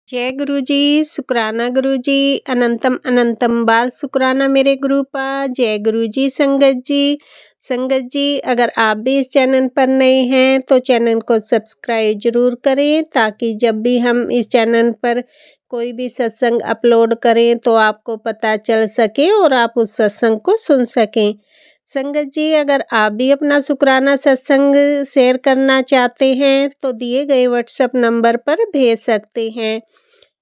जय गुरु जी, शुक्राना गुरु जी, अनंतम अनंतम बार शुक्राना मेरे गुरुपा। जय गुरु जी। संगत जी अगर आप भी इस चैनल पर नए हैं तो चैनल को सब्सक्राइब जरूर करें, ताकि जब भी हम इस चैनल पर कोई भी सत्संग अपलोड करें तो आपको पता चल सके और आप उस सत्संग को सुन सकें। संगत जी अगर आप भी अपना शुक्राना सत्संग शेयर करना चाहते हैं तो दिए गए व्हाट्सएप नंबर पर भेज सकते हैं।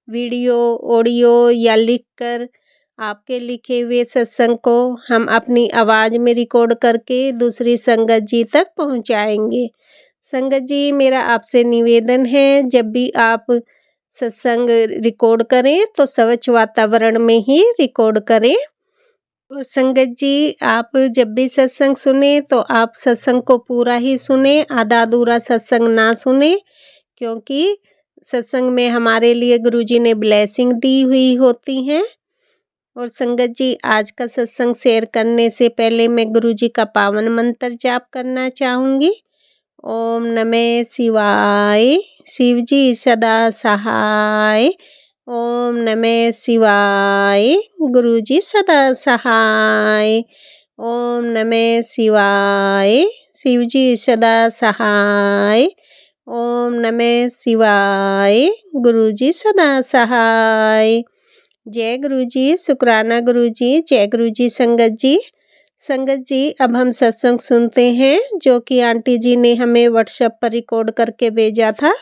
वीडियो, ऑडियो या लिखकर आपके लिखे हुए सत्संग को हम अपनी आवाज़ में रिकॉर्ड करके दूसरी संगत जी तक पहुंचाएंगे। संगत जी मेरा आपसे निवेदन है, जब भी आप सत्संग रिकॉर्ड करें तो स्वच्छ वातावरण में ही रिकॉर्ड करें। और संगत जी आप जब भी सत्संग सुने तो आप सत्संग को पूरा ही सुने, आधा अधूरा सत्संग ना सुने, क्योंकि सत्संग में हमारे लिए गुरुजी ने ब्लेसिंग दी हुई होती हैं। और संगत जी आज का सत्संग शेयर करने से पहले मैं गुरुजी का पावन मंत्र जाप करना चाहूँगी। ओम नमः शिवाय, शिव जी सदा सहाय। ओम नमः शिवाय, गुरुजी सदा सहाय। ओम नमः शिवाय, शिव जी सदा सहाय। ओम नमः शिवाय, गुरुजी सदा सहाय। जय गुरुजी, शुक्राना गुरुजी। जय गुरुजी। संगत जी अब हम सत्संग सुनते हैं जो कि आंटी जी ने हमें व्हाट्सएप पर रिकॉर्ड करके भेजा था।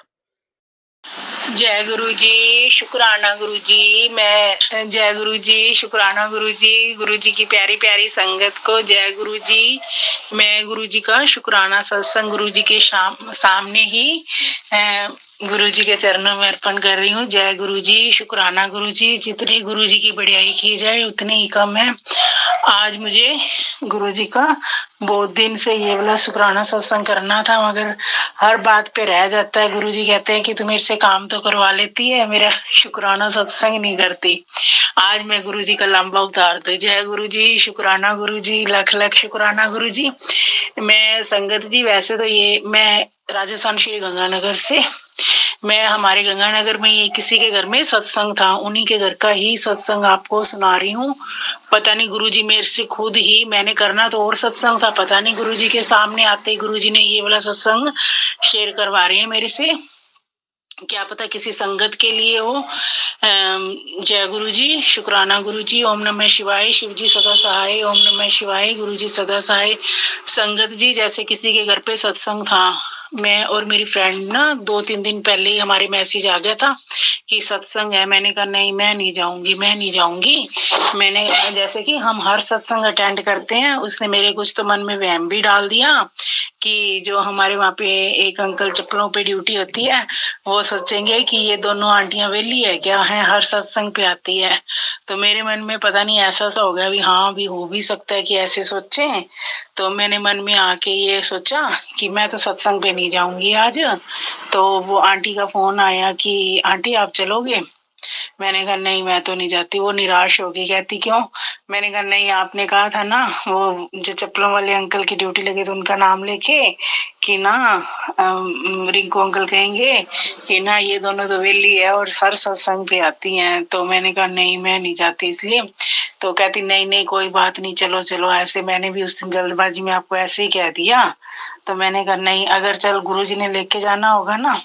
जय गुरु जी, शुक्राना गुरु जी। जय गुरु जी, शुक्राना गुरु जी की प्यारी प्यारी संगत को जय गुरु जी। मैं गुरु जी का शुक्राना सत्संग गुरु जी के सामने ही गुरु जी के चरणों में अर्पण कर रही हूँ। जय गुरु जी, शुक्राना गुरु जी। जितनी गुरु जी की बढ़ियाई की जाए उतनी ही कम है। आज मुझे गुरु जी का बहुत दिन से ये वाला शुक्राना सत्संग करना था, मगर हर बात पे रह जाता है। गुरु जी कहते हैं कि तू मेरे से काम तो करवा लेती है, मेरा शुक्राना सत्संग नहीं करती। आज मैं गुरु जी का लंबा उतार दूं। जय गुरु जी, शुक्राना गुरु जी, लख लख शुक्राना गुरु जी। मैं संगत जी वैसे तो मैं राजस्थान श्री गंगानगर से, मैं हमारे गंगानगर में ये किसी के घर में सत्संग था, उन्हीं के घर का ही सत्संग आपको सुना रही हूँ। पता नहीं गुरुजी मेरे से खुद ही, मैंने करना तो और सत्संग था, पता नहीं गुरुजी के सामने आते ही गुरुजी ने ये वाला सत्संग शेयर करवा रहे हैं मेरे से, क्या पता किसी संगत के लिए हो। जय गुरु जी, शुक्राना गुरु जी। ओम नमः शिवाय, शिव जी सदा सहाय। ओम नमः शिवाय, गुरु जी सदा सहाय। संगत जी जैसे किसी के घर पे सत्संग था, मैं और मेरी फ्रेंड ना 2-3 दिन पहले ही हमारे मैसेज आ गया था कि सत्संग है। मैंने कहा नहीं मैं नहीं जाऊंगी। मैंने जैसे कि हम हर सत्संग अटेंड करते हैं, उसने मेरे कुछ तो मन में वहम भी डाल दिया कि जो हमारे वहाँ पे एक अंकल चप्पलों पे ड्यूटी होती है वो सोचेंगे कि ये दोनों आंटियां वेली है क्या है, हर सत्संग पे आती है। तो मेरे मन में पता नहीं ऐसा सा हो गया भी हाँ भी हो भी सकता है कि ऐसे सोचे। तो मैंने मन में आके ये सोचा कि मैं तो सत्संग पे नहीं जाऊंगी आज। तो वो आंटी का फोन आया कि आंटी आप चलोगे। मैंने कहा नहीं मैं तो नहीं जाती। वो निराश होगी, कहती क्यों। मैंने कहा नहीं आपने कहा था ना वो जो चप्पलों वाले अंकल की ड्यूटी लगी तो उनका नाम लेके कि ना रिंकू अंकल कहेंगे कि ना ये दोनों तो वेली है और हर सत्संग पे आती हैं। तो मैंने कहा नहीं मैं नहीं जाती इसलिए। तो कहती नहीं कोई बात नहीं, चलो ऐसे। मैंने भी उस दिन जल्दबाजी में आपको ऐसे ही कह दिया। तो मैंने कहा नहीं अगर चल गुरुजी ने लेके जाना होगा ना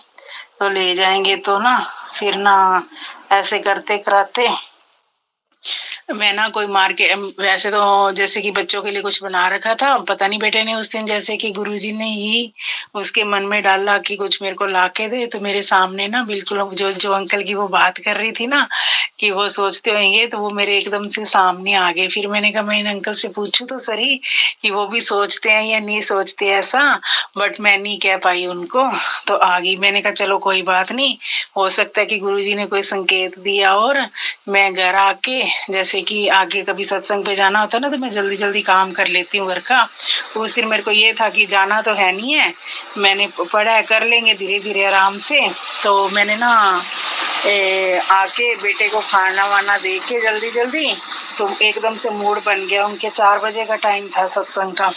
तो ले जाएंगे। तो ना फिर ना ऐसे करते कराते मैं ना कोई मार्केट, वैसे तो जैसे कि बच्चों के लिए कुछ बना रखा था, पता नहीं बेटे ने उस दिन जैसे कि गुरुजी ने ही उसके मन में डाला कि कुछ मेरे को ला के दे। तो मेरे सामने ना बिल्कुल जो अंकल की वो बात कर रही थी ना कि वो सोचते होंगे, तो वो मेरे एकदम से सामने आ गए। फिर मैंने कहा मैं इन अंकल से पूछूं तो सही कि वो भी सोचते हैं या नहीं सोचते ऐसा, बट मैं नहीं कह पाई उनको। तो आ गई। मैंने कहा चलो कोई बात नहीं, हो सकता है कि गुरुजी ने कोई संकेत दिया। और मैं घर आके जैसे कि आगे कभी सत्संग पे जाना होता है ना तो मैं जल्दी जल्दी काम कर लेती हूँ घर का। उस दिन मेरे को ये था कि जाना तो है नहीं है, मैंने पढ़ा है कर लेंगे धीरे धीरे आराम से। तो मैंने ना आके बेटे को खाना वाना दे के जल्दी जल्दी तो एकदम से मूड बन गया। उनके 4 बजे का टाइम था सत्संग का।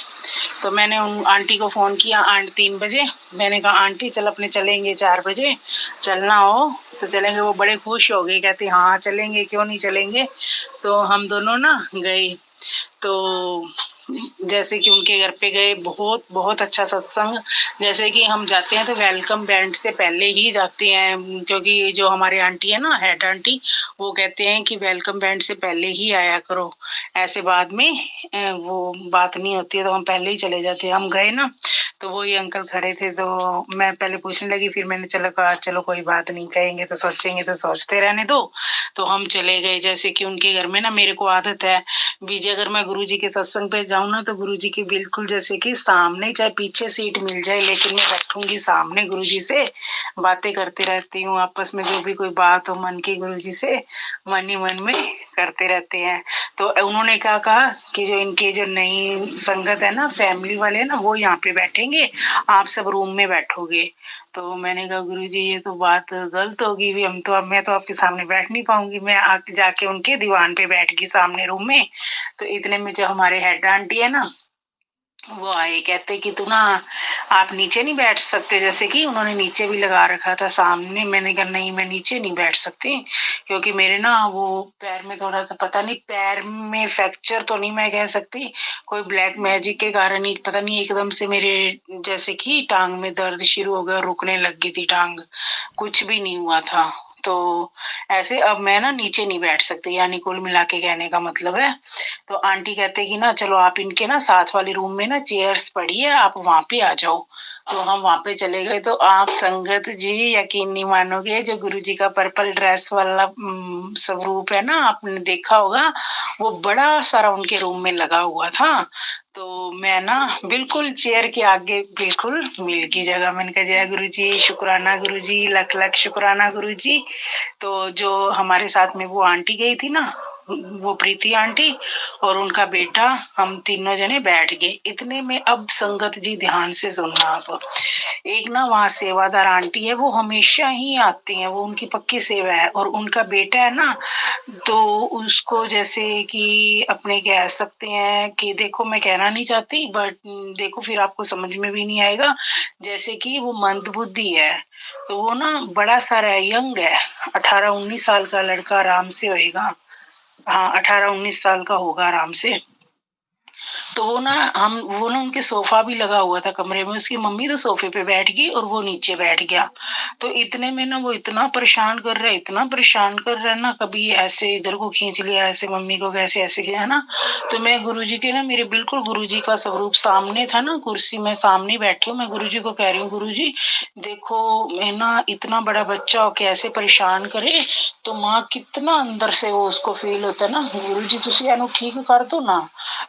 तो मैंने उन आंटी को फोन किया 3 बजे, मैंने कहा आंटी चल अपने चलेंगे 4 बजे, चलना हो तो चलेंगे। वो बड़े खुश हो गए, कहती हाँ चलेंगे, क्यों नहीं चलेंगे। तो हम दोनों ना गए। तो जैसे कि उनके घर पे गए, बहुत बहुत अच्छा सत्संग। जैसे कि हम जाते हैं तो वेलकम बैंड से पहले ही जाते हैं, क्योंकि जो हमारे आंटी है ना, हेड आंटी, वो कहते हैं कि वेलकम बैंड से पहले ही आया करो, ऐसे बाद में वो बात नहीं होती है, तो हम पहले ही चले जाते हैं। हम गए ना तो वो ये अंकल खड़े थे, तो मैं पहले पूछने लगी, फिर मैंने चलो कहा चलो कोई बात नहीं, कहेंगे तो सोचेंगे तो सोचते रहने दो। तो हम चले गए। जैसे कि उनके घर में ना मेरे को आदत है, बीजे अगर मैं गुरुजी के सत्संग पे जाऊं ना तो गुरुजी के बिल्कुल जैसे कि सामने, चाहे पीछे सीट मिल जाए लेकिन मैं बैठूंगी सामने गुरुजी से, बातें करते रहती हूँ आपस में, जो भी कोई बात हो मन की गुरुजी से मन ही मन में करते रहते हैं। तो उन्होंने क्या कहा कि जो इनके जो नई संगत है ना, फैमिली वाले है ना, वो यहाँ पे बैठेंगे, आप सब रूम में बैठोगे। तो मैंने कहा गुरुजी ये तो बात गलत होगी, भी हम तो अब मैं तो आपके सामने बैठ नहीं पाऊंगी, मैं आके जाके उनके दीवान पे बैठ गई सामने रूम में। तो इतने में जो हमारे हेड आंटी है ना, वो आए, कहते कि तू ना आप नीचे नहीं बैठ सकते, जैसे कि उन्होंने नीचे भी लगा रखा था सामने। मैंने कहा नहीं मैं नीचे नहीं बैठ सकती, क्योंकि मेरे ना वो पैर में थोड़ा सा, पता नहीं पैर में फ्रैक्चर तो नहीं मैं कह सकती, कोई ब्लैक मैजिक के कारण ही पता नहीं एकदम से मेरे जैसे कि टांग में दर्द शुरू हो गया, रुकने लग गई थी टांग, कुछ भी नहीं हुआ था। तो ऐसे अब मैं ना नीचे नहीं बैठ सकती, यानी कुल मिला के कहने का मतलब है। तो आंटी कहते कि ना चलो आप इनके ना साथ वाले रूम में ना चेयर्स पड़ी है, आप वहां पे आ जाओ। तो हम वहां पे चले गए। तो आप संगत जी यकीन नहीं मानोगे, जो गुरुजी का पर्पल ड्रेस वाला स्वरूप है ना, आपने देखा होगा, वो बड़ा सारा उनके रूम में लगा हुआ था। तो मैं ना बिल्कुल चेयर के आगे बिल्कुल मिल गई जगह। मैंने कहा जय गुरु जी, शुक्राना गुरु जी, लख लख शुक्राना गुरु जी। तो जो हमारे साथ में वो आंटी गई थी ना, वो प्रीति आंटी और उनका बेटा, हम तीनों जने बैठ गए। इतने में अब संगत जी ध्यान से सुनना आप, एक ना वहाँ सेवादार आंटी है, वो हमेशा ही आती है, वो उनकी पक्की सेवा है, और उनका बेटा है ना, तो उसको जैसे कि अपने कह सकते हैं कि देखो मैं कहना नहीं चाहती, बट देखो फिर आपको समझ में भी नहीं आएगा, जैसे कि वो मंदबुद्धि है। तो वो ना बड़ा सारा यंग है, 18-19 साल का लड़का आराम से होएगा। हाँ 18-19 साल का होगा आराम से। तो वो ना उनके सोफा भी लगा हुआ था कमरे में, उसकी मम्मी तो सोफे पे बैठ गई और वो नीचे बैठ गया। तो इतने में ना वो इतना परेशान कर रहा है, इतना परेशान कर रहा है ना, कभी ऐसे इधर को खींच लिया, ऐसे मम्मी को कैसे ऐसे किया ना। तो मैं गुरुजी के ना, मेरे बिल्कुल गुरुजी का स्वरूप सामने था ना, कुर्सी में सामने बैठी हूँ, मैं गुरुजी को कह रही हूँ गुरुजी देखो मैं ना, इतना बड़ा बच्चा होके ऐसे परेशान करे तो माँ कितना अंदर से वो उसको फील होता है ना, गुरुजी तुसी एनु ठीक कर दो ना।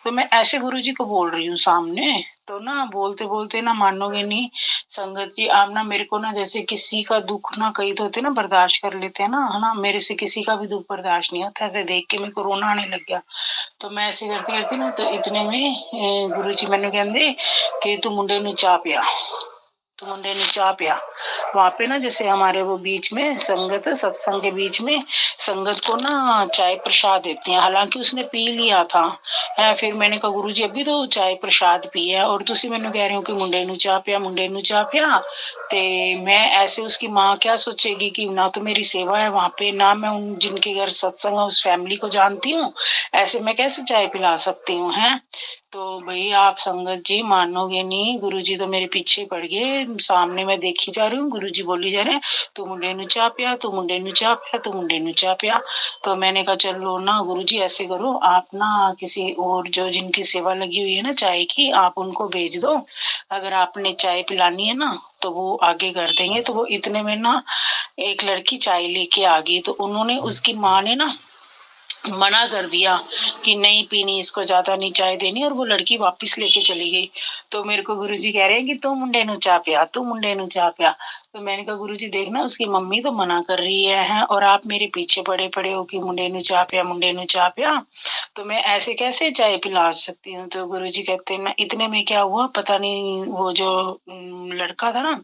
तो मैं ऐसे गुरुजी को बोल रही हूँ सामने। तो ना बोलते बोलते ना मानोगे नहीं संगत जी, आप ना मेरे को ना, जैसे किसी का दुख ना, कई तो होते ना बर्दाश्त कर लेते हैं ना, है ना, मेरे से किसी का भी दुख बर्दाश्त नहीं होता। ऐसे देख के मेरे को रोना आने लग गया। तो मैं ऐसे करती करती ना, तो इतने में गुरुजी मैंने कहते कि तू मुंडे नु चाह पिया, तो मुंडे ने चाह पिया। वहां पे ना जैसे हमारे वो बीच में संगत, सत्संग के बीच में संगत को ना चाय प्रसाद देते हैं, हालांकि उसने पी लिया था। फिर मैंने कहा गुरुजी अभी तो चाय प्रसाद पी है और तुसी मैंने कह रहे हो कि मुंडे नु चाह पिया, मुंडे नु चाह पिया। ते मैं ऐसे, उसकी माँ क्या सोचेगी कि ना तो मेरी सेवा है वहां पे, ना मैं उन जिनके घर सत्संग है उस फैमिली को जानती हूँ, ऐसे मैं कैसे चाय पिला सकती हूँ है। तो भाई आप संगत जी मानोगे नहीं, गुरुजी तो मेरे पीछे पड़ गए, सामने मैं देखी जा रही हूँ, गुरुजी बोली जा रहे हैं तू मुंडे नु चाह पिया, तू मुंडे नु चाह पिया, तू मुंडे नु चाह पिया। तो मैंने कहा चलो ना गुरुजी ऐसे करो, आप ना किसी और जो जिनकी सेवा लगी हुई है ना चाय की, आप उनको भेज दो, अगर आपने चाय पिलानी है ना तो वो आगे कर देंगे। तो वो इतने में ना एक लड़की चाय लेके आ गई, तो उन्होंने, उसकी माँ ने ना मना कर दिया कि नहीं पीनी, इसको ज्यादा नहीं चाय देनी, और वो लड़की वापस लेके चली गई। तो मेरे को गुरुजी कह रहे हैं कि तू मुंडे नु चाह पिया, तू मुंडे नु चाह पिया। तो मैंने कहा गुरुजी देखना उसकी मम्मी तो मना कर रही है और आप मेरे पीछे पड़े पड़े हो कि मुंडे नु चाह पिया, मुंडे नु चाह पिया, तो मैं ऐसे कैसे चाय पिला सकती हूँ। तो गुरुजी कहते हैं ना, इतने में क्या हुआ पता नहीं, वो जो लड़का था ना,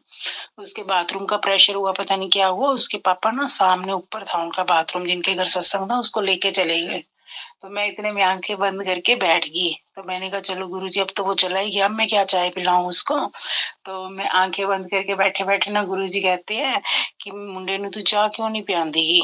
उसके बाथरूम का प्रेशर हुआ, पता नहीं क्या हुआ, उसके पापा ना सामने ऊपर था उनका बाथरूम, जिनके घर सत्संग था, उसको लेके चले गए। तो मैं इतने में आंखें बंद करके बैठ गई। तो मैंने कहा चलो गुरुजी, अब तो वो चला ही गया, अब मैं क्या चाय पिलाऊं उसको। तो मैं आंखें बंद करके बैठे बैठे ना गुरुजी कहते हैं कि मुंडे नु तू चाह क्यों नहीं पियांदी।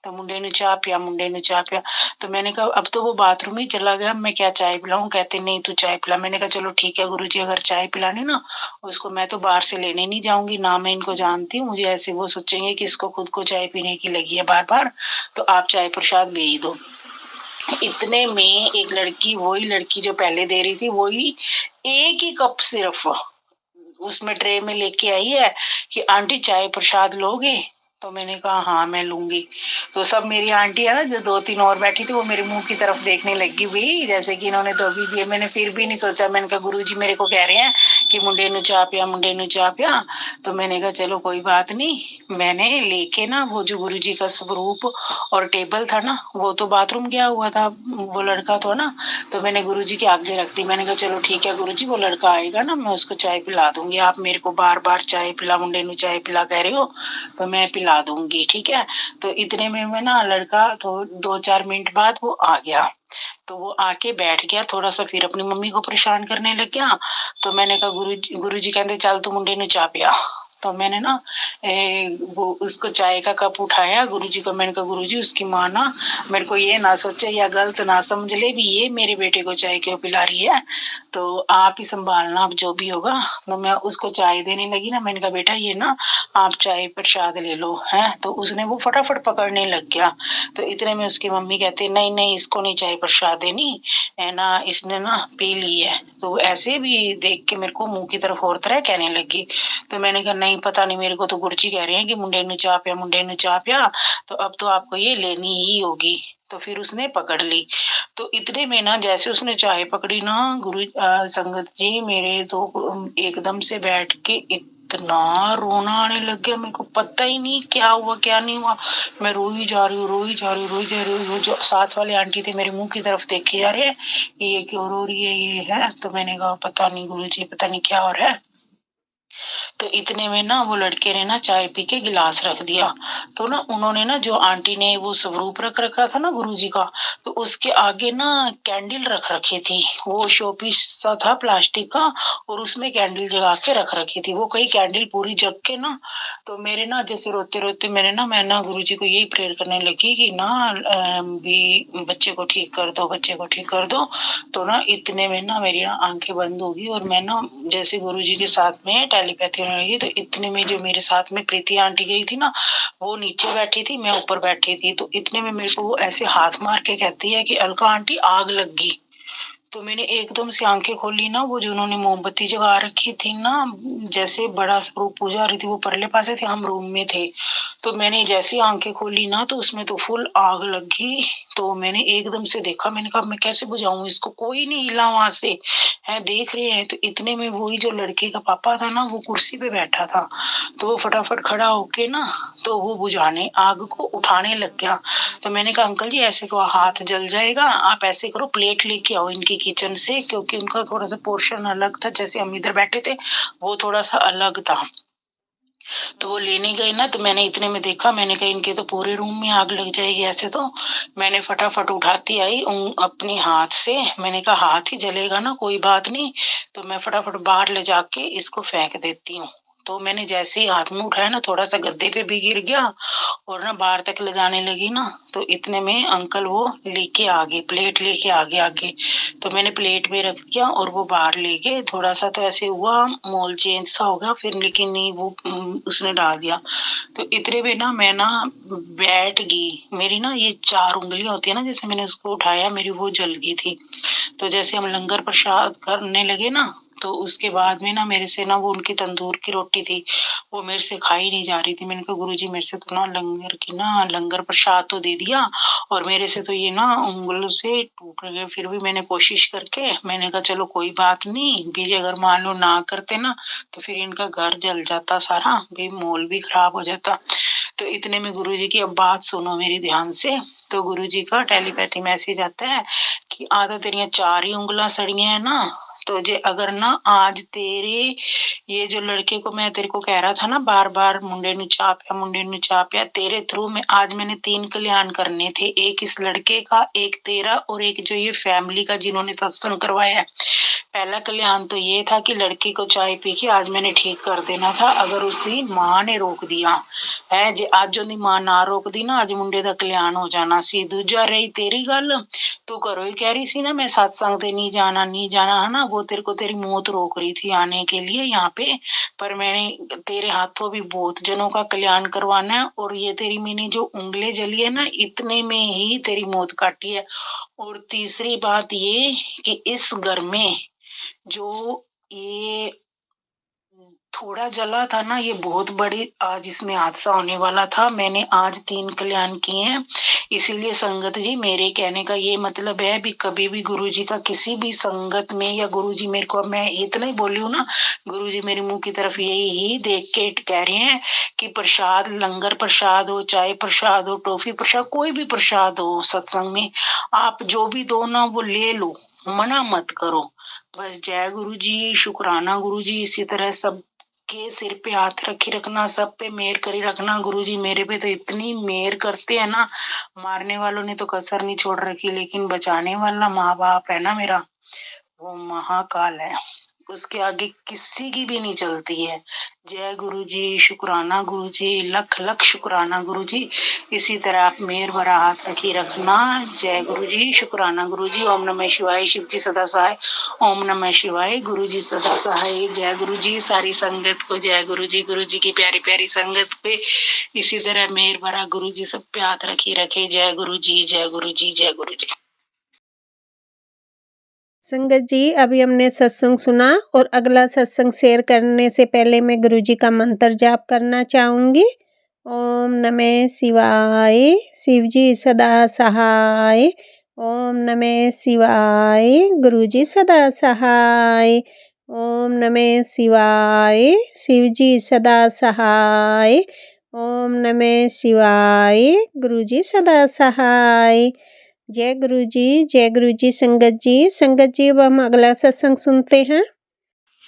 तो मुंडे ने चाह पिया, मुंडे ने चाह पिया। तो मैंने कहा अब तो वो बाथरूम ही चला गया, मैं क्या चाय पिलाऊं। कहते नहीं तू चाय पिला। मैंने कहा चलो ठीक है गुरुजी, अगर चाय पिलानी ना उसको मैं तो बाहर से लेने नहीं जाऊंगी, ना मैं इनको जानती हूँ, मुझे ऐसे वो सोचेंगे कि इसको खुद को चाय पीने की लगी है बार बार, तो आप चाय प्रसाद भेज दो। इतने में एक लड़की, वही लड़की जो पहले दे रही थी, वही एक ही कप सिर्फ उसमें ट्रे में लेके आई है कि आंटी चाय प्रसाद लोगे। तो मैंने कहा हाँ मैं लूंगी। तो सब मेरी आंटी है ना जो 2-3 और बैठी थी, वो मेरे मुंह की तरफ देखने लगी भी, जैसे कि इन्होंने तो अभी भी। मैंने फिर भी नहीं सोचा, मैंने कहा गुरुजी मेरे को कह रहे हैं कि मुंडे नु चाह पिया, मुंडे नु चाह पिया। तो मैंने कहा चलो कोई बात नहीं। मैंने लेके ना वो जो गुरुजी का स्वरूप और टेबल था ना, वो तो बाथरूम गया हुआ था, वो लड़का तो ना, तो मैंने गुरुजी के आगे रख दी। मैंने कहा चलो ठीक है गुरुजी, वो लड़का आएगा ना मैं उसको चाय पिला दूंगी, आप मेरे को बार बार चाय पिला, मुंडे नु चाय पिला कह रहे हो, तो मैं पिला दूंगी, ठीक है। तो इतने में मैं ना लड़का तो 2-4 मिनट बाद वो आ गया। तो वो आके बैठ गया थोड़ा सा, फिर अपनी मम्मी को परेशान करने लग गया। तो मैंने कहा गुरुजी कहते चल तू मुंडे नु चाह पिया। तो मैंने ना वो उसको चाय का कप उठाया गुरुजी को। मैंने कहा गुरुजी उसकी माँ ना मेरे को ये ना सोचे या गलत ना समझ ले भी ये मेरे बेटे को चाय क्यों पिला रही है, तो आप ही संभालना अब जो भी होगा। तो मैं उसको चाय देने लगी ना, मैंने कहा बेटा ये ना आप चाय प्रसाद ले लो है। तो उसने वो फटाफट पकड़ने लग गया। तो इतने में उसकी मम्मी कहती नहीं नहीं इसको नहीं चाय प्रसाद देनी है ना, इसने ना पी ली है। तो ऐसे भी देख के मेरे को मुंह की तरफ और तरह कहने लगी। तो मैंने कहा नहीं पता नहीं, मेरे को तो गुरुजी कह रहे हैं कि मुंडे नु चाह पिया, मुंडे नु चाह पिया, तो अब तो आपको ये लेनी ही होगी। तो फिर उसने पकड़ ली। तो इतने में ना जैसे उसने चाय पकड़ी ना संगत जी, मेरे तो एकदम से बैठ के इतना रोना आने लग गया, मेरे को पता ही नहीं क्या हुआ क्या नहीं हुआ। मैं रोई जा रही हूँ, रोई जा रही हूँ, रोई जा रही हूँ। जो साथ वाले आंटी थे मेरे मुंह की तरफ देखे जा रहे हैं ये क्यों रो रही है ये है। तो मैंने कहा पता नहीं गुरुजी, पता नहीं क्या हो रहा है। तो इतने में ना वो लड़के ने ना चाय पी के गिलास रख दिया। तो ना उन्होंने ना जो आंटी ने वो स्वरूप रख रखा था ना गुरुजी का, तो उसके आगे ना कैंडल रख रखी थी। वो शोपीस सा था प्लास्टिक का, और उसमें कैंडल जगा के रख रखी थी। वो कई कैंडल पूरी जग के ना, तो मेरे ना जैसे रोते रोते मैं ना गुरुजी को यही प्रेयर करने लगी कि ना भी बच्चे को ठीक कर दो, बच्चे को ठीक कर दो। तो ना इतने में ना मेरी ना आंखें बंद होगी, और मैं ना जैसे गुरुजी के साथ में टेलीपैथी होने लगी। तो इतने में जो मेरे साथ में प्रीति आंटी गई थी ना, वो नीचे बैठी थी, मैं ऊपर बैठी थी। तो इतने में मेरे को वो ऐसे हाथ मार के कहती है कि अलका आंटी आग लग गई। तो मैंने एकदम से आंखें खोली ना, वो जो उन्होंने मोमबत्ती जगा रखी थी ना, जैसे बड़ा स्वरूप पूजा रही थी, वो परले पासे थे, हम रूम में थे। तो मैंने जैसे आंखें खोली ना, तो उसमें तो फुल आग लगी। तो मैंने एकदम से देखा, मैंने कहा मैं कैसे बुझाऊं इसको, कोई नहीं हिला वहां से, है देख रहे हैं। तो इतने में वही जो लड़के का पापा था ना, वो कुर्सी पे बैठा था। तो वो फटाफट खड़ा होके ना, तो वो बुझाने आग को उठाने लग गया। तो मैंने कहा अंकल जी ऐसे तो हाथ जल जाएगा, आप ऐसे करो प्लेट लेके आओ इनकी किचन से, क्योंकि उनका थोड़ा सा पोर्शन अलग था, जैसे हम इधर बैठे थे वो थोड़ा सा अलग था। तो वो लेने गए ना, तो मैंने इतने में देखा, मैंने कहा इनके तो पूरे रूम में आग लग जाएगी ऐसे। तो मैंने फटाफट उठाती आई अपने हाथ से, मैंने कहा हाथ ही जलेगा ना, कोई बात नहीं। तो मैं फटाफट बाहर ले जाके इसको फेंक देती हूँ। तो मैंने जैसे ही हाथ में उठाया ना, थोड़ा सा गद्दे पे भी गिर गया, और ना बाहर तक ले जाने लगी ना, तो इतने में अंकल वो लेके आ गए, प्लेट लेके आगे आगे। तो मैंने प्लेट में रख दिया और वो बाहर ले गए। थोड़ा सा तो ऐसे हुआ, मोल चेंज सा हो गया फिर, लेकिन नहीं वो उसने डाल दिया। तो इतने में ना मैं ना बैठ गई, मेरी ना ये 4 उंगलियां होती है ना, जैसे मैंने उसको उठाया मेरी वो जल गई थी। तो जैसे हम लंगर प्रसाद करने लगे ना, तो उसके बाद में ना मेरे से ना वो उनकी तंदूर की रोटी थी, वो मेरे से खाई नहीं जा रही थी। मैंने कहा गुरुजी मेरे से तो ना लंगर प्रसाद तो दे दिया, और मेरे से तो ये ना उंगलों से टूट गए। फिर भी मैंने कोशिश करके मैंने कहा चलो कोई बात नहीं, बीजे अगर मान लो ना करते ना, तो फिर इनका घर जल जाता सारा, भी मोल भी खराब हो जाता। तो इतने में गुरुजी की अब बात सुनो मेरी ध्यान से। तो गुरुजी का टेलीपैथी मैसेज आता है कि आ तो तेरिया 4 ही उंगला सड़ियां है ना, तो जे अगर ना आज तेरे ये जो लड़के को मैं तेरे को कह रहा था ना बार बार मुंडे नु चापिया तेरे थ्रू में आज मैंने 3 कल्याण करने थे, एक इस लड़के का, एक तेरा और एक जो ये फैमिली का जिन्होंने सत्संग करवाया है। पहला कल्याण तो ये था कि लड़की को चाय पी के आज मैंने ठीक कर देना था, अगर उसकी माँ ने रोक दिया है जे आज जो माँ ना रोक दी ना आज मुंडे का कल्याण हो जाना सी। दूजा रही तेरी गल, तू करो ही कह रही सी ना मैं सत्संग ते नहीं जाना है ना, वो तेरे को तेरी मौत रोक रही थी आने के लिए यहाँ पे, पर मैंने तेरे हाथों भी बहुत जनों का कल्याण करवाना है और ये तेरी मैंने जो उंगली जली है ना इतने में ही तेरी मौत काटी है। और तीसरी बात ये कि इस घर में जो ये थोड़ा जला था ना ये बहुत बड़ी आज इसमें हादसा होने वाला था। मैंने आज 3 कल्याण किए हैं, इसीलिए संगत जी मेरे कहने का ये मतलब है भी कभी भी गुरुजी का किसी भी संगत में या गुरुजी मेरे को मैं इतना ही बोली हूँ ना, गुरुजी मेरे मुंह की तरफ यही ही देख के कह रहे हैं कि प्रसाद लंगर प्रसाद हो चाय प्रसाद हो टॉफी प्रसाद कोई भी प्रसाद हो सत्संग में आप जो भी दो ना वो ले लो, मना मत करो। बस जय गुरु जी, शुक्राना गुरु जी। इसी तरह सब के सिर पे हाथ रखी रखना, सब पे मेहर करी रखना। गुरुजी मेरे पे तो इतनी मेहर करते हैं ना, मारने वालों ने तो कसर नहीं छोड़ रखी, लेकिन बचाने वाला माँ बाप है ना मेरा, वो महाकाल है, उसके आगे किसी की भी नहीं चलती है। जय गुरु जी, शुक्राना गुरु जी, लख लख शुक्राना गुरु जी। इसी तरह आप मेहर भरा हाथ रखी रखना। जय गुरु जी, शुक्राना गुरु जी। ओम नमः शिवाय, शिव जी सदा सहाय। ओम नमः शिवाय, गुरु जी सदा सहाय। जय गुरु जी। सारी संगत को जय गुरु जी, गुरु जी की प्यारी प्यारी संगत पे इसी तरह मेहर भरा गुरु जी सब पे हाथ रखी रखे। जय गुरु जी, जय गुरु जी, जय गुरु जी। संगत जी अभी हमने सत्संग सुना और अगला सत्संग शेयर करने से पहले मैं गुरुजी का मंत्र जाप करना चाहूँगी। ओम नमः शिवाय, शिव जी सदा सहाय। ओम नमः शिवाय, गुरुजी सदा सहाय। ओम नमः शिवाय, शिव जी सदा सहाय। ओम नमः शिवाय, गुरुजी सदा सहाय। जय गुरु जी संगत जी अब हम अगला सत्संग सुनते हैं।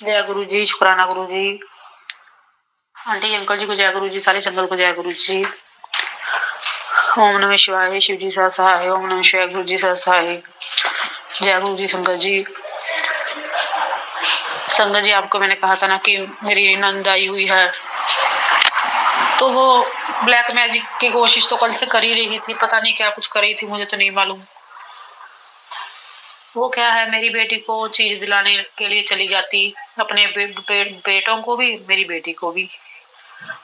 जय गुरु जी, शुक्राना गुरु जी, आंटी अंकल जी को जय गुरु जी, सारे संगत को जय गुरु जी। ओम नमः शिवाय, शिव जी सदा सहाय। ओम नमः शिवाय, गुरु जी सदा सहाय। जय गुरु जी संगत जी। संगत जी आपको मैंने कहा था ना कि मेरी नंद आई हुई है, तो वो ब्लैक मैजिक की कोशिश तो कल से कर ही रही थी, पता नहीं क्या कुछ कर रही थी, मुझे तो नहीं मालूम। वो क्या है मेरी बेटी को चीज दिलाने के लिए चली जाती, अपने बेटों को भी मेरी बेटी को भी।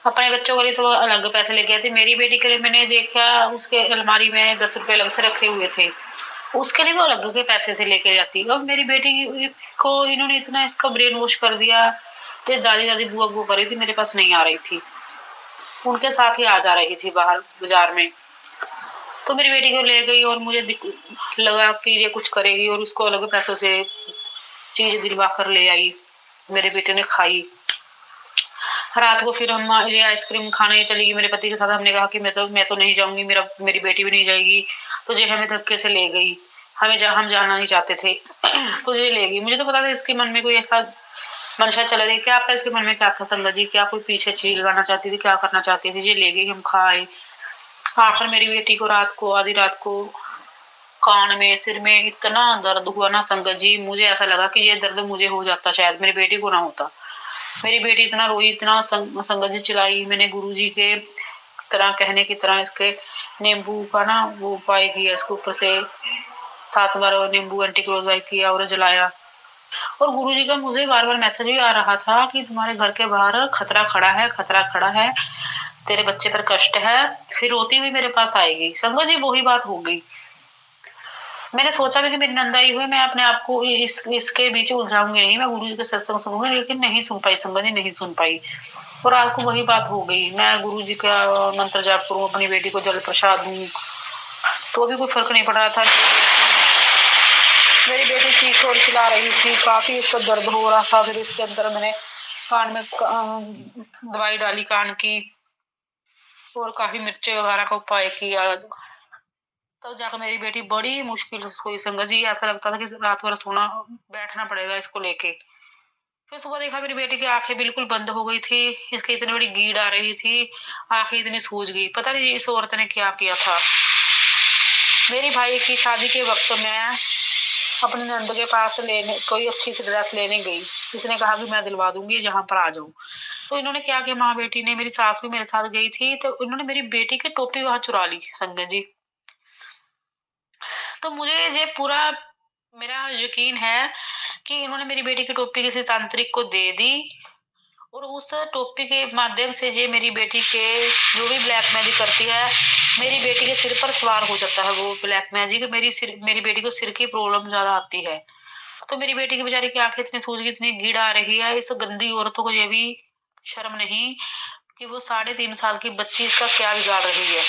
अपने बच्चों के लिए तो अलग पैसे लेके आती, मेरी बेटी के लिए मैंने देखा उसके अलमारी में 10 रुपए अलग से रखे हुए थे, उसके लिए वो अलग के पैसे से लेके जाती। और मेरी बेटी को इन्होंने इतना इसका ब्रेन वॉश कर दिया कि दादी दादी बुआ बुआ कर रही थी, मेरे पास नहीं आ रही थी, उनके साथ ही आ जा रही थी बाहर बाजार में। तो मेरी बेटी को ले गई और मुझे लगा कि ये कुछ करेगी और उसको अलग पैसों से चीज दिलवा कर ले आई। मेरे बेटे ने खाई। रात को फिर हम ये आइसक्रीम खाने चली गई मेरे पति के साथ। हमने कहा कि मैं तो नहीं जाऊंगी, मेरी बेटी भी नहीं जाएगी, तो ये हमें धक्के से ले गई। हम जाना नहीं चाहते थे तो ये ले गई। मुझे तो पता था इसके मन में कोई ऐसा मंशा चल रही, क्या आपका इसके मन में क्या था संगत जी, क्या कोई पीछे चीज लगाना चाहती थी, क्या करना चाहती थी। ये ले गई, हम खाए। आखिर मेरी बेटी को रात को आधी रात को कान में सिर में इतना दर्द हुआ ना संगत जी, मुझे ऐसा लगा कि ये दर्द मुझे हो जाता शायद मेरी बेटी को ना होता। मेरी बेटी इतना रोई, इतना संगत जी चिल्लाई। मैंने गुरुजी के तरह कहने की तरह इसके नींबू का ना वो उपाय किया, इसके ऊपर से 7 बार नींबू एंटीक्लोज किया और जलाया। और गुरुजी का मुझे बार बार मैसेज भी आ रहा था कि तुम्हारे घर के बाहर खतरा खड़ा है, तेरे बच्चे पर कष्ट है, फिर रोती हुई मेरे पास आएगी। संगत जी वही बात हो गई। मैंने सोचा भी कि मेरी नंदाई हुई, मैं अपने आप को इसके बीच उलझाऊंगी नहीं, मैं गुरु जी के सत्संग सुनूंगी, लेकिन नहीं सुन पाई संगत जी, नहीं सुन पाई। और आज को वही बात हो गई। मैं गुरु जी का मंत्र जाप करूं, अपनी बेटी को जल प्रसाद दूं, तो भी कोई फर्क नहीं पड़ रहा था। मेरी बेटी चीख और चिल्ला रही थी, काफी उसका दर्द हो रहा था। फिर इसके अंदर मैंने कान में दवाई डाली कान की और काफी मिर्चे वगैरह का उपाय किया। तब जाकर मेरी बेटी बड़ी मुश्किल से सोई संगत जी। ऐसा लगता था कि रात भर सोना बैठना पड़ेगा इसको लेके। फिर सुबह देखा मेरी बेटी की आंखें बिल्कुल बंद हो गई थी, इसकी इतनी बड़ी गीड आ रही थी, आंखें इतनी सूज गई। पता नहीं इस औरत ने क्या किया था। मेरी भाई की शादी के वक्त मैं अपने नंद के पास लेने कोई अच्छी सी ड्रेस लेने गई। इसने कहा कि मैं दिलवा दूंगी, यहाँ पर आ जाऊं। तो इन्होंने क्या किया, माँ बेटी ने, मेरी सास भी मेरे साथ गई थी, तो इन्होंने मेरी बेटी की टोपी वहां चुरा ली संगत जी। तो मुझे ये पूरा मेरा यकीन है कि इन्होंने मेरी बेटी की टोपी किसी तांत्रिक को दे दी और उस टोपी के माध्यम से ये मेरी बेटी के जो भी ब्लैक मैजिक करती है, मेरी बेटी के सिर पर सवार हो जाता है वो ब्लैक मैजिक। मेरी बेटी को सिर की प्रॉब्लम ज्यादा आती है। तो मेरी बेटी की बेचारी की आंखें इतनी सूज गई, इतनी गीड़ आ रही है। इस गंदी औरतों को ये भी शर्म नहीं कि वो 3.5 साल की बच्ची इसका क्या बिगाड़ रही है।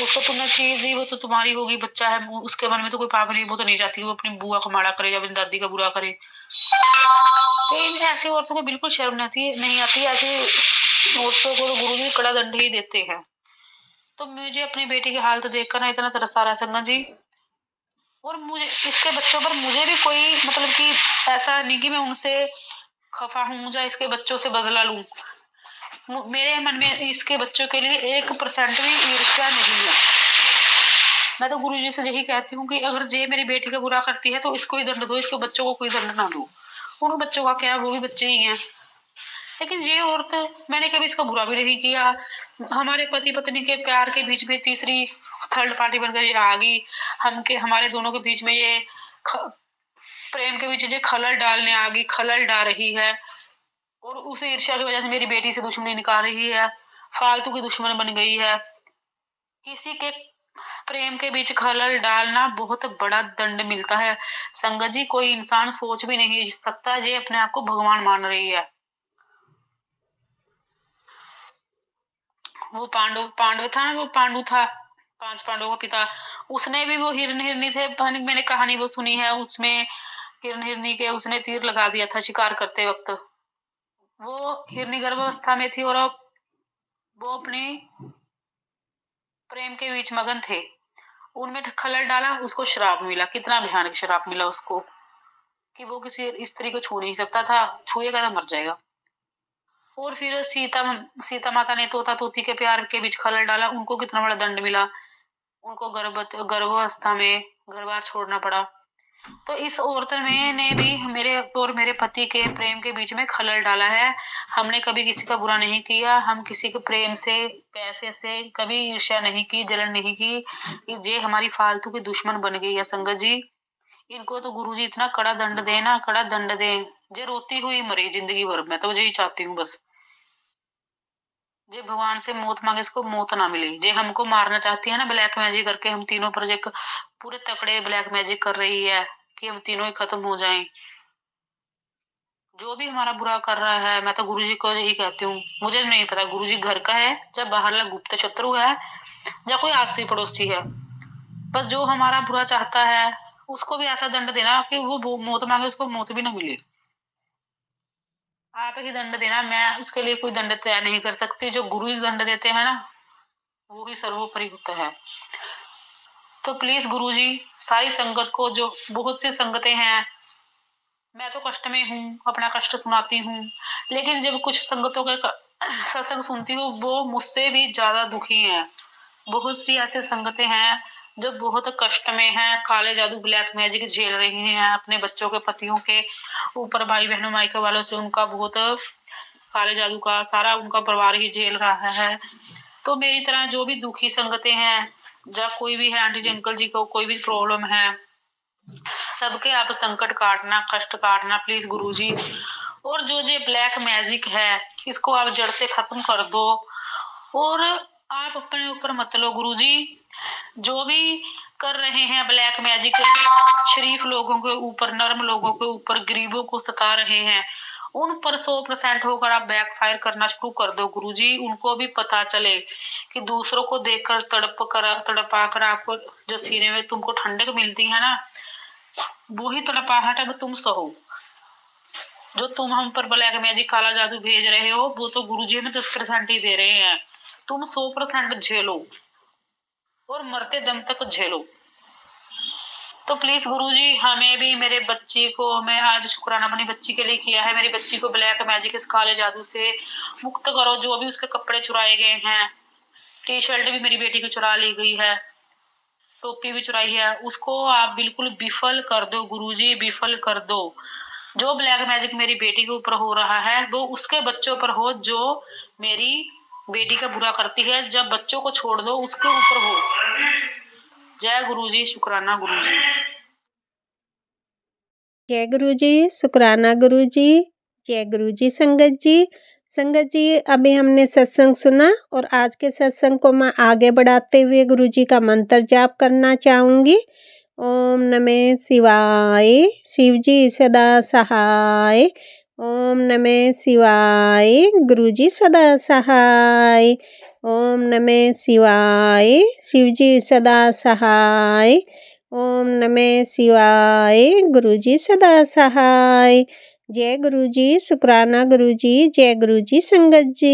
उसको तुमने चीज दी, वो तो तुम्हारी होगी, बच्चा है, उसके मन में तो कोई पाप नहीं। वो तो नहीं चाहती वो अपनी बुआ का माड़ा करे या अपनी दादी का बुरा करे। तो इन ऐसी औरतों को बिल्कुल शर्म नहीं आती। ऐसी औरतों को तो गुरुजी कड़ा दंड ही देते हैं। तो मुझे अपनी बेटी की हालत देखकर ना इतना तरस आ रहा है संगत जी। और मुझे इसके बच्चों पर मुझे भी कोई मतलब कि ऐसा नहीं कि मैं उनसे खफा हूं या इसके बच्चों से बदला लूं। मेरे मन में इसके बच्चों के लिए 1% भी ईर्ष्या नहीं है। मैं तो गुरुजी से यही कहती हूँ कि अगर जे मेरी बेटी का बुरा करती है तो इसको ही दंड दो, इसके बच्चों को कोई दंड ना दो। उन बच्चों का क्या, वो भी बच्चे ही हैं। लेकिन ये औरत, मैंने कभी इसका बुरा भी नहीं किया। हमारे पति पत्नी के प्यार के बीच में तीसरी थर्ड पार्टी बनकर ये आ गई। हमारे दोनों के बीच में ये प्रेम के बीच ये खलल डालने आ गई, खलल डाल रही है। और उस ईर्ष्या की वजह से मेरी बेटी से दुश्मनी निकाल रही है, फालतू की दुश्मन बन गई है। किसी के प्रेम के बीच खलल डालना बहुत बड़ा दंड मिलता है संगत जी। कोई इंसान सोच भी नहीं सकता, ये अपने आप को भगवान मान रही है। वो पांडव था ना, वो पांडु था, 5 पांडवों का पिता। उसने भी वो हिरनी थे, मैंने कहानी वो सुनी है, उसमें हिरनी के उसने तीर लगा दिया था शिकार करते वक्त। वो हिरनी गर्भावस्था में थी और वो अपने प्रेम के बीच मगन थे। उनमें खलल डाला, उसको श्राप मिला। कितना भयानक श्राप मिला उसको कि वो किसी स्त्री को छू नहीं सकता था, छुएगा तो मर जाएगा। और फिर सीता माता ने तोता तोती के प्यार के बीच खलल डाला, उनको कितना बड़ा दंड मिला। उनको गर्भावस्था में घर बार छोड़ना पड़ा। तो इस औरत ने भी मेरे और मेरे पति के प्रेम के बीच में खलल डाला है। हमने कभी किसी का बुरा नहीं किया, हम किसी के प्रेम से, पैसे से कभी ईर्ष्या नहीं की, जलन नहीं की। ये हमारी फालतू की दुश्मन बन गई है संगत जी। इनको तो गुरुजी इतना कड़ा दंड दे ना, कड़ा दंड दे। जे रोती हुई मरे जिंदगी भर में, तो यही चाहती हूँ बस। जे भगवान से मौत मांगे, इसको मौत ना मिले। जे हमको मारना चाहती है ना ब्लैक मैजिक करके, हम तीनों पर जे पूरे तकड़े ब्लैक मैजिक कर रही है कि हम तीनों ही खत्म हो जाएं। जो भी हमारा बुरा कर रहा है, मैं तो गुरुजी को यही कहती हूँ। मुझे नहीं पता गुरुजी घर का है या बाहर गुप्त शत्रु है या कोई आसी पड़ोसी है। बस जो हमारा बुरा चाहता है उसको भी ऐसा दंड देना कि वो मौत मांगे, उसको मौत भी ना मिले। आप ही दंड देना, मैं उसके लिए कोई दंड तय नहीं कर सकती। जो गुरु ही दंड देते हैं ना, वो ही सर्वोपरि होता है। तो प्लीज गुरुजी, सारी संगत को, जो बहुत सी संगतें हैं, मैं तो कष्ट में हूँ, अपना कष्ट सुनाती हूँ, लेकिन जब कुछ संगतों के सत्संग सुनती हूँ, वो मुझसे भी ज्यादा दुखी हैं। बहुत सी ऐसी संगतें हैं जो बहुत कष्ट में हैं, काले जादू ब्लैक मैजिक झेल रही हैं अपने बच्चों के, पतियों के ऊपर, भाई बहनों मायके वालों से उनका बहुत काले जादू का सारा उनका परिवार ही झेल रहा है। तो मेरी तरह जो भी दुखी संगतें हैं, जब कोई भी है, आंटी जी अंकल जी को कोई भी प्रॉब्लम है, सबके आप संकट काटना, कष्ट काटना प्लीज गुरुजी। और जो ये ब्लैक मैजिक है, इसको आप जड़ से खत्म कर दो। और आप अपने ऊपर मत लो गुरुजी। जो भी कर रहे हैं ब्लैक मैजिक, शरीफ लोगों के ऊपर, नर्म लोगों के ऊपर, गरीबों को सता रहे हैं, उन पर 100% होकर आप बैकफायर करना शुरू कर दो गुरुजी। उनको भी पता चले कि दूसरों को देखकर तड़पा कर आपको जो सीने में तुमको ठंडक मिलती है ना, वो ही तड़पाहट अब तुम सहो। जो तुम हम पर ब्लैक मैजिक काला जादू भेज रहे हो, वो तो गुरुजी में 10% ही दे रहे हैं, तुम 100% झेलो। और मरते दम तक झेलो। तो प्लीज गुरुजी हमें भी, मेरे बच्ची को, मैं आज शुक्राना अपनी बच्ची के लिए किया है, मेरी बच्ची को ब्लैक मैजिक इस काले जादू से मुक्त करो। जो भी उसके कपड़े चुराए गए हैं, टी शर्ट भी मेरी बेटी की चुरा ली गई है, टोपी भी चुराई है, उसको आप बिल्कुल विफल कर दो गुरुजी, विफल कर दो। जो ब्लैक मैजिक मेरी बेटी के ऊपर हो रहा है वो उसके बच्चों पर हो, जो मेरी बेटी का बुरा करती है। जब बच्चों को छोड़ दो उसके ऊपर हो। जय गुरुजी, शुक्राना गुरुजी। जय गुरुजी, शुक्राना गुरुजी, जय गुरुजी संगत जी। संगत जी, अभी हमने सत्संग सुना और आज के सत्संग को मैं आगे बढ़ाते हुए गुरुजी का मंत्र जाप करना चाहूँगी। ओम नमः शिवाय, शिव जी सदा सहाय। ओम नमः शिवाय, गुरुजी सदा सहाय। ओम नमः शिवाय, शिव जी सदा सहाय। ओम नमः शिवाय, गुरुजी सदा सहाय। जय गुरुजी, शुक्राना गुरुजी, जय गुरुजी संगत जी।